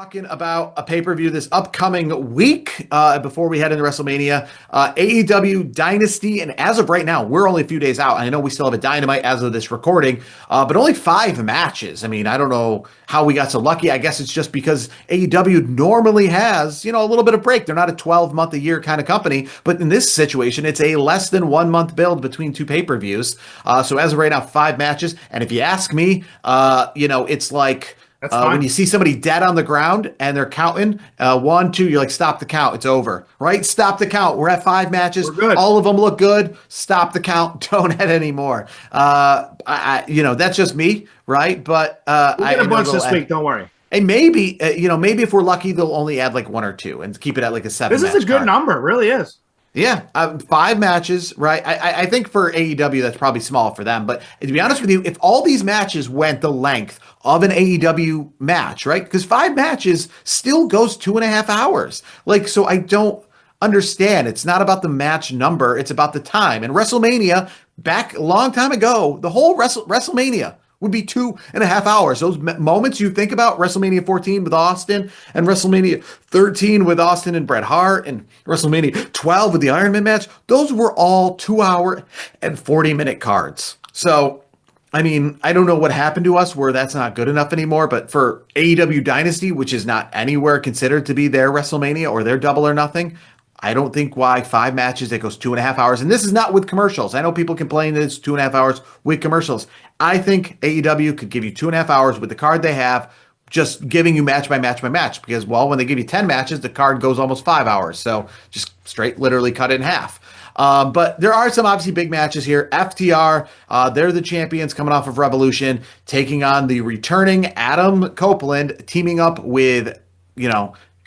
talking about a pay-per-view this upcoming week before we head into WrestleMania. AEW Dynasty, and as of right now, we're only a few days out. I know we still have a Dynamite as of this recording, but only 5 matches. I mean, I don't know how we got so lucky. I guess it's just because AEW normally has, a little bit of break. They're not a 12-month-a-year kind of company, but in this situation, it's a less than 1 month build between 2 pay-per-views. So as of right now, 5 matches. And if you ask me, it's like when you see somebody dead on the ground and they're counting 1, 2, you're like, stop the count. It's over, right? Stop the count. We're at 5 matches. We're good. All of them look good. Stop the count. Don't add any more. That's just me, right? But we'll get a bunch this week. Don't worry. And maybe, maybe if we're lucky, they'll only add like 1 or 2 and keep it at like a 7. This is a good number. It really is. Yeah, 5 matches, right? I think for AEW, that's probably small for them. But to be honest with you, if all these matches went the length of an AEW match, right? Because 5 matches still goes 2.5 hours. So I don't understand. It's not about the match number. It's about the time. And WrestleMania, back a long time ago, the whole WrestleMania would be 2.5 hours. Those moments you think about, WrestleMania 14 with Austin and WrestleMania 13 with Austin and Bret Hart and WrestleMania 12 with the Iron Man match, those were all 2-hour and 40-minute cards. So, I mean, I don't know what happened to us where that's not good enough anymore, but for AEW Dynasty, which is not anywhere considered to be their WrestleMania or their Double or Nothing, I don't think why 5 matches that goes 2.5 hours. And this is not with commercials. I know people complain that it's 2.5 hours with commercials. I think AEW could give you 2.5 hours with the card they have, just giving you match by match by match. Because, when they give you 10 matches, the card goes almost 5 hours. So just straight literally cut it in half. But there are some obviously big matches here. FTR, they're the champions coming off of Revolution, taking on the returning Adam Copeland, teaming up with,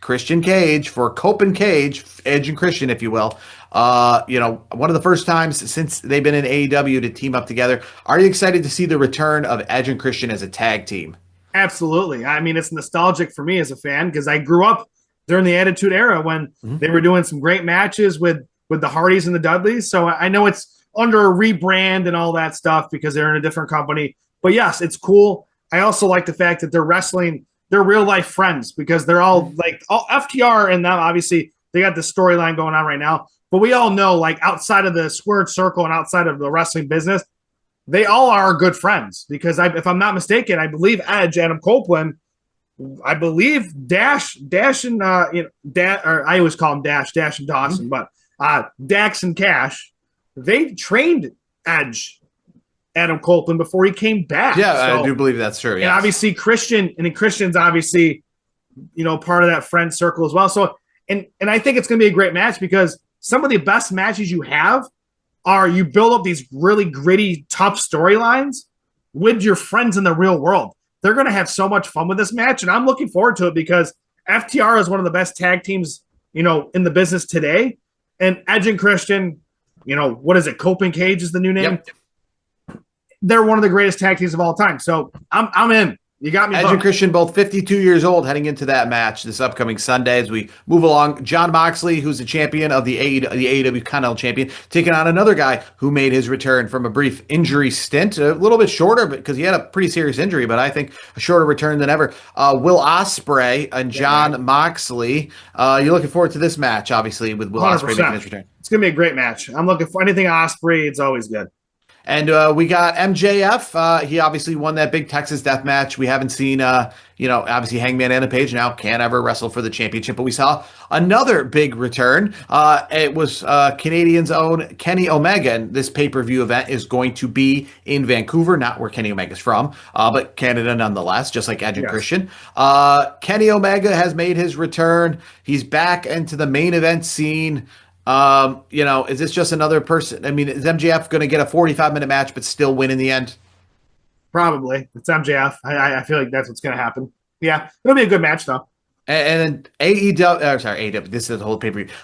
Christian Cage for Cope and Cage, Edge and Christian, if you will. One of the first times since they've been in AEW to team up together. Are you excited to see the return of Edge and Christian as a tag team? Absolutely. I mean, it's nostalgic for me as a fan because I grew up during the Attitude Era when they were doing some great matches with the Hardys and the Dudleys. So I know it's under a rebrand and all that stuff because they're in a different company. But yes, it's cool. I also like the fact that they're wrestling. They're real life friends because they're all FTR and them. Obviously, they got the storyline going on right now. But we all know, outside of the squared circle and outside of the wrestling business, they all are good friends. Because if I'm not mistaken, I believe Edge, Adam Copeland, I believe Dash and or I always call him Dash and Dawson, but Dax and Cash, they trained Edge, Adam Copeland, before he came back. Yeah, so, I do believe that's true. Yes. And obviously Christian's obviously, part of that friend circle as well. So, and I think it's going to be a great match because some of the best matches you have are you build up these really gritty, tough storylines with your friends in the real world. They're going to have so much fun with this match, and I'm looking forward to it because FTR is one of the best tag teams, in the business today. And Edge and Christian, what is it? Cope and Cage is the new name. Yep. They're one of the greatest tag teams of all time. So I'm in. You got me. Edge and Christian, both 52 years old, heading into that match this upcoming Sunday as we move along. Jon Moxley, who's the champion of the AEW Continental Champion, taking on another guy who made his return from a brief injury stint, a little bit shorter because he had a pretty serious injury, but I think a shorter return than ever. Will Ospreay and Jon Moxley. You're looking forward to this match, obviously, with Will 100%. Ospreay making his return. It's going to be a great match. I'm looking for anything Ospreay. It's always good. And we got MJF. He obviously won that big Texas death match. We haven't seen, obviously Hangman Adam Page now can't ever wrestle for the championship. But we saw another big return. It was Canadian's own Kenny Omega. And this pay-per-view event is going to be in Vancouver, not where Kenny Omega's from, but Canada nonetheless, just like Edge and Christian. Kenny Omega has made his return. He's back into the main event scene. Is this just another person? I mean, is MJF going to get a 45-minute match but still win in the end? Probably. It's MJF. I feel like that's what's going to happen. Yeah, it'll be a good match, though. And AEW, this is the whole pay-per-view.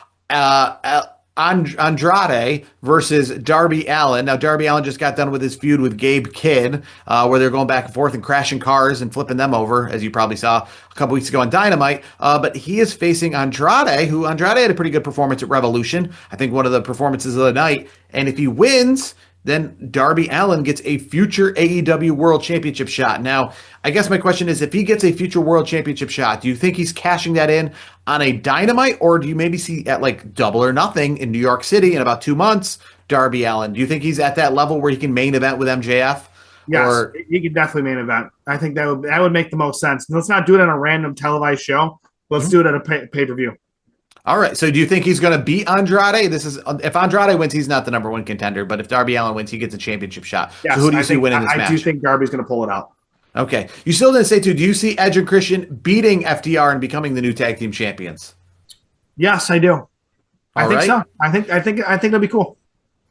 Andrade versus Darby Allin. Now, Darby Allin just got done with his feud with Gabe Kidd, where they're going back and forth and crashing cars and flipping them over, as you probably saw a couple weeks ago on Dynamite. But he is facing Andrade, who Andrade had a pretty good performance at Revolution. I think one of the performances of the night. And if he wins, then Darby Allin gets a future AEW World Championship shot. Now, I guess my question is, if he gets a future World Championship shot, do you think he's cashing that in on a Dynamite, or do you maybe see at like Double or Nothing in New York City in about 2 months, Darby Allin? Do you think he's at that level where he can main event with MJF? Yes, or he could definitely main event. I think that would make the most sense. Let's not do it on a random televised show. Let's do it at a pay-per-view. All right. So do you think he's going to beat Andrade? If Andrade wins, he's not the number one contender. But if Darby Allin wins, he gets a championship shot. Yes, so who do you see winning this match? I do think Darby's going to pull it out. Okay. You still didn't say, too, do you see Edge and Christian beating FTR and becoming the new tag team champions? Yes, I do. I think so. I think that'd be cool.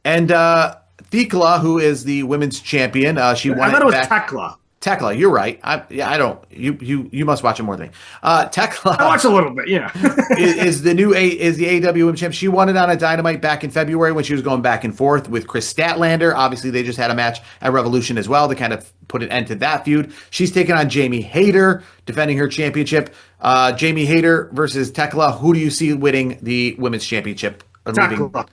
And Thekla, who is the women's champion, she won. I thought it was Tekla. Tekla, you're right. I don't. You must watch it more than me. Tekla, I watch a little bit. Yeah, is the AEW Women's Champ. She won it on a Dynamite back in February when she was going back and forth with Chris Statlander. Obviously, they just had a match at Revolution as well to kind of put an end to that feud. She's taking on Jamie Hayter, defending her championship. Jamie Hayter versus Tekla. Who do you see winning the Women's Championship? Tekla.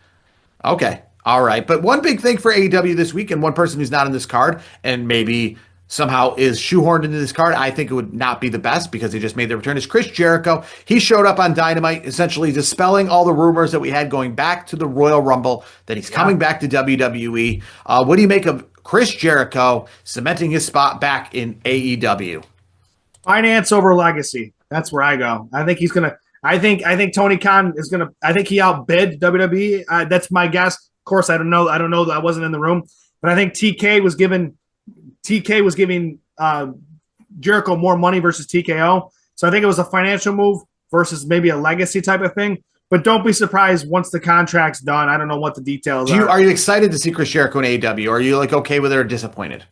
Okay, all right. But one big thing for AEW this week, and one person who's not on this card, and maybe somehow is shoehorned into this card, I think it would not be the best because they just made their return, is Chris Jericho. He showed up on Dynamite, essentially dispelling all the rumors that we had going back to the Royal Rumble, that he's coming back to WWE. What do you make of Chris Jericho cementing his spot back in AEW? Finance over legacy. That's where I go. I think he's going to – I think Tony Khan is going to – I think he outbid WWE. That's my guess. Of course, I don't know. I wasn't in the room. But I think TK was giving Jericho more money versus TKO. So I think it was a financial move versus maybe a legacy type of thing. But don't be surprised once the contract's done. I don't know what the details are. Are you excited to see Chris Jericho in AEW, or are you like okay with it or disappointed?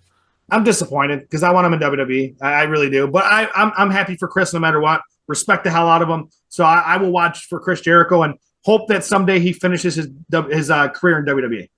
I'm disappointed because I want him in WWE. I really do. But I'm happy for Chris no matter what. Respect the hell out of him. So I will watch for Chris Jericho and hope that someday he finishes his career in WWE.